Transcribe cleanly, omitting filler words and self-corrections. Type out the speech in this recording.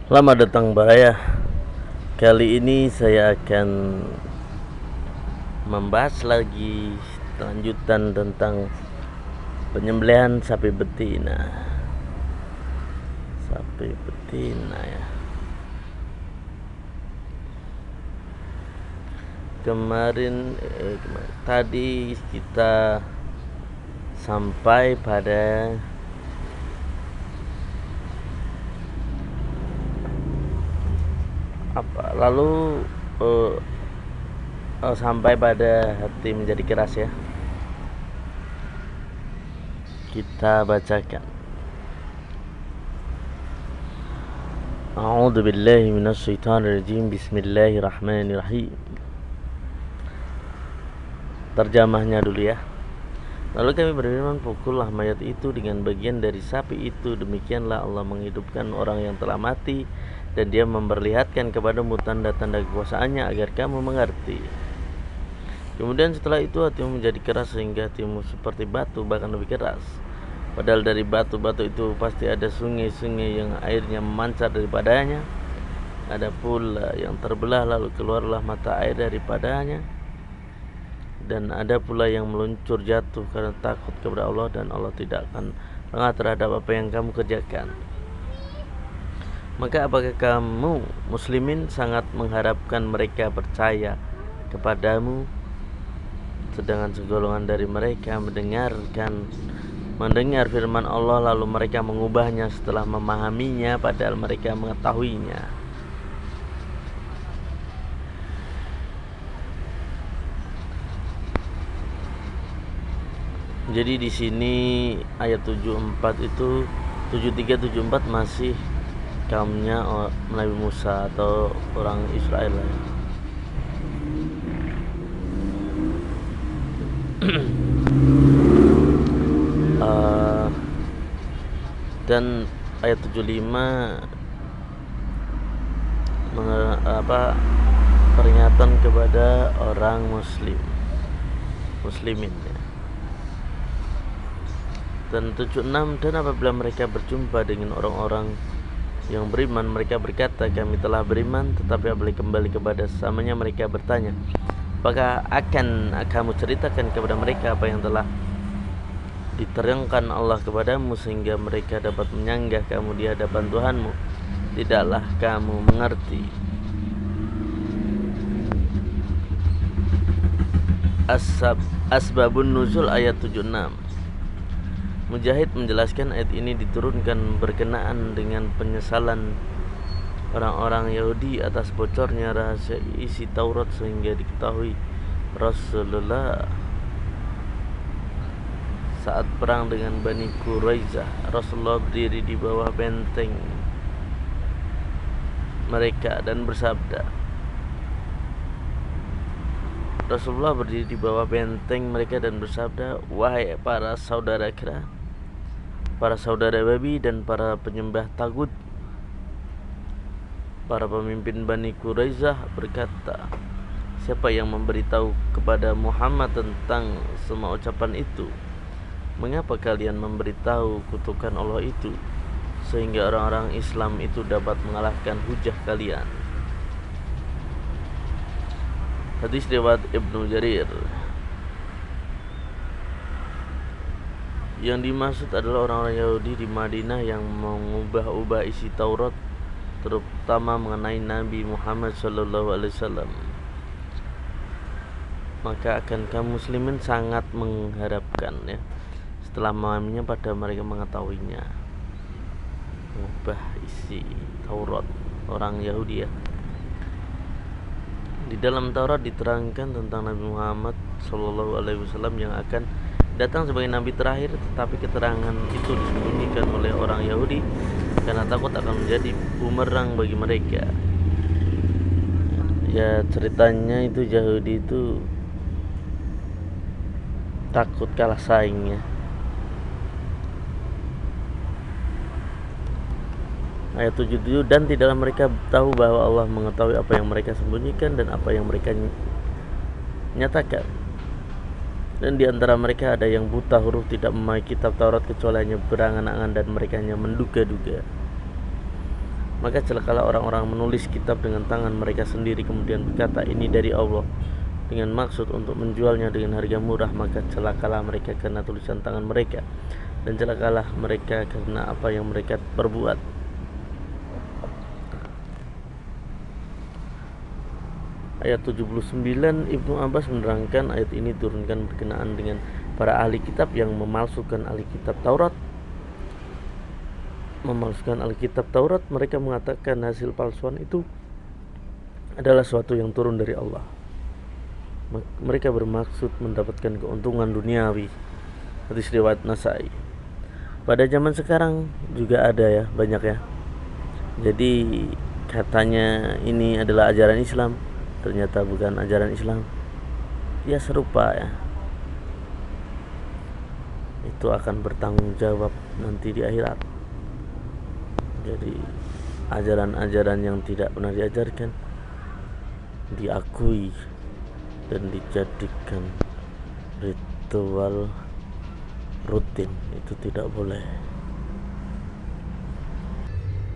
Selamat datang Baraya. Kali ini saya akan membahas lagi lanjutan tentang penyembelihan sapi betina. Sapi betina ya. Tadi kita sampai pada sampai pada hati menjadi keras ya. Kita bacakan. A'udzu billahi minasyaitonir rajim. Bismillahirrahmanirrahim. Terjemahnya dulu ya. Lalu kami berfirman, pukullah mayat itu dengan bagian dari sapi itu. Demikianlah Allah menghidupkan orang yang telah mati, dan Dia memperlihatkan kepadamu tanda-tanda kekuasaannya agar kamu mengerti. Kemudian setelah itu hatimu menjadi keras sehingga hatimu seperti batu, bahkan lebih keras. Padahal dari batu-batu itu pasti ada sungai-sungai yang airnya memancar daripadanya. Ada pula yang terbelah lalu keluarlah mata air daripadanya. Dan ada pula yang meluncur jatuh karena takut kepada Allah, dan Allah tidak akan lengah terhadap apa yang kamu kerjakan. Maka apakah kamu muslimin sangat mengharapkan mereka percaya kepadamu, sedangkan segolongan dari mereka mendengar firman Allah lalu mereka mengubahnya setelah memahaminya padahal mereka mengetahuinya. Jadi di sini ayat 74 itu 73 74 masih kaumnya Nabi Musa atau orang Israel ya. Dan ayat 75 peringatan kepada orang muslimin ya. Dan 76, dan apabila mereka berjumpa dengan orang-orang yang beriman, mereka berkata, kami telah beriman. Tetapi apabila kembali kepada sesamanya, mereka bertanya, apakah akan kamu ceritakan kepada mereka apa yang telah diterangkan Allah kepadamu, sehingga mereka dapat menyanggah kamu di hadapan Tuhanmu? Tidaklah kamu mengerti. Asbabun Nuzul ayat 76. Mujahid menjelaskan ayat ini diturunkan berkenaan dengan penyesalan orang-orang Yahudi atas bocornya rahasia isi Taurat, sehingga diketahui Rasulullah saat perang dengan Bani Quraizah. Rasulullah berdiri di bawah benteng mereka dan bersabda, wahai para saudara kera, para saudara babi, dan para penyembah tagut. Para pemimpin Bani Quraizah berkata, siapa yang memberitahu kepada Muhammad tentang semua ucapan itu? Mengapa kalian memberitahu kutukan Allah itu, sehingga orang-orang Islam itu dapat mengalahkan hujah kalian? Hadis riwayat Ibnu Jarir. Yang dimaksud adalah orang-orang Yahudi di Madinah yang mengubah-ubah isi Taurat, terutama mengenai Nabi Muhammad SAW. Maka akan kaum muslimin sangat mengharapkan ya, setelah memahaminya pada mereka mengetahuinya, mengubah isi Taurat orang Yahudi ya. Di dalam Taurat diterangkan tentang Nabi Muhammad SAW yang akan datang sebagai nabi terakhir, tetapi keterangan itu disembunyikan oleh orang Yahudi karena takut akan menjadi bumerang bagi mereka. Ya, ceritanya itu Yahudi itu takut kalah saingnya. Ayat 77, dan tidaklah mereka tahu bahwa Allah mengetahui apa yang mereka sembunyikan dan apa yang mereka nyatakan. Dan di antara mereka ada yang buta huruf, tidak memahami kitab Taurat kecuali hanya berangan-angan, dan mereka hanya menduga-duga. Maka celakalah orang-orang menulis kitab dengan tangan mereka sendiri kemudian berkata ini dari Allah dengan maksud untuk menjualnya dengan harga murah. Maka celakalah mereka karena tulisan tangan mereka, dan celakalah mereka karena apa yang mereka perbuat. Ayat 79, Ibnu Abbas menerangkan ayat ini turunkan berkenaan dengan para ahli kitab yang memalsukan Alkitab Taurat. Mereka mengatakan hasil palsuan itu adalah suatu yang turun dari Allah. Mereka bermaksud mendapatkan keuntungan duniawi. Hadis riwayat Nasai. Pada zaman sekarang juga ada ya, banyak ya. Jadi katanya ini adalah ajaran Islam, ternyata bukan ajaran Islam. Ya serupa ya. Itu akan bertanggung jawab nanti di akhirat. Jadi ajaran-ajaran yang tidak pernah diajarkan diakui dan dijadikan ritual rutin, itu tidak boleh.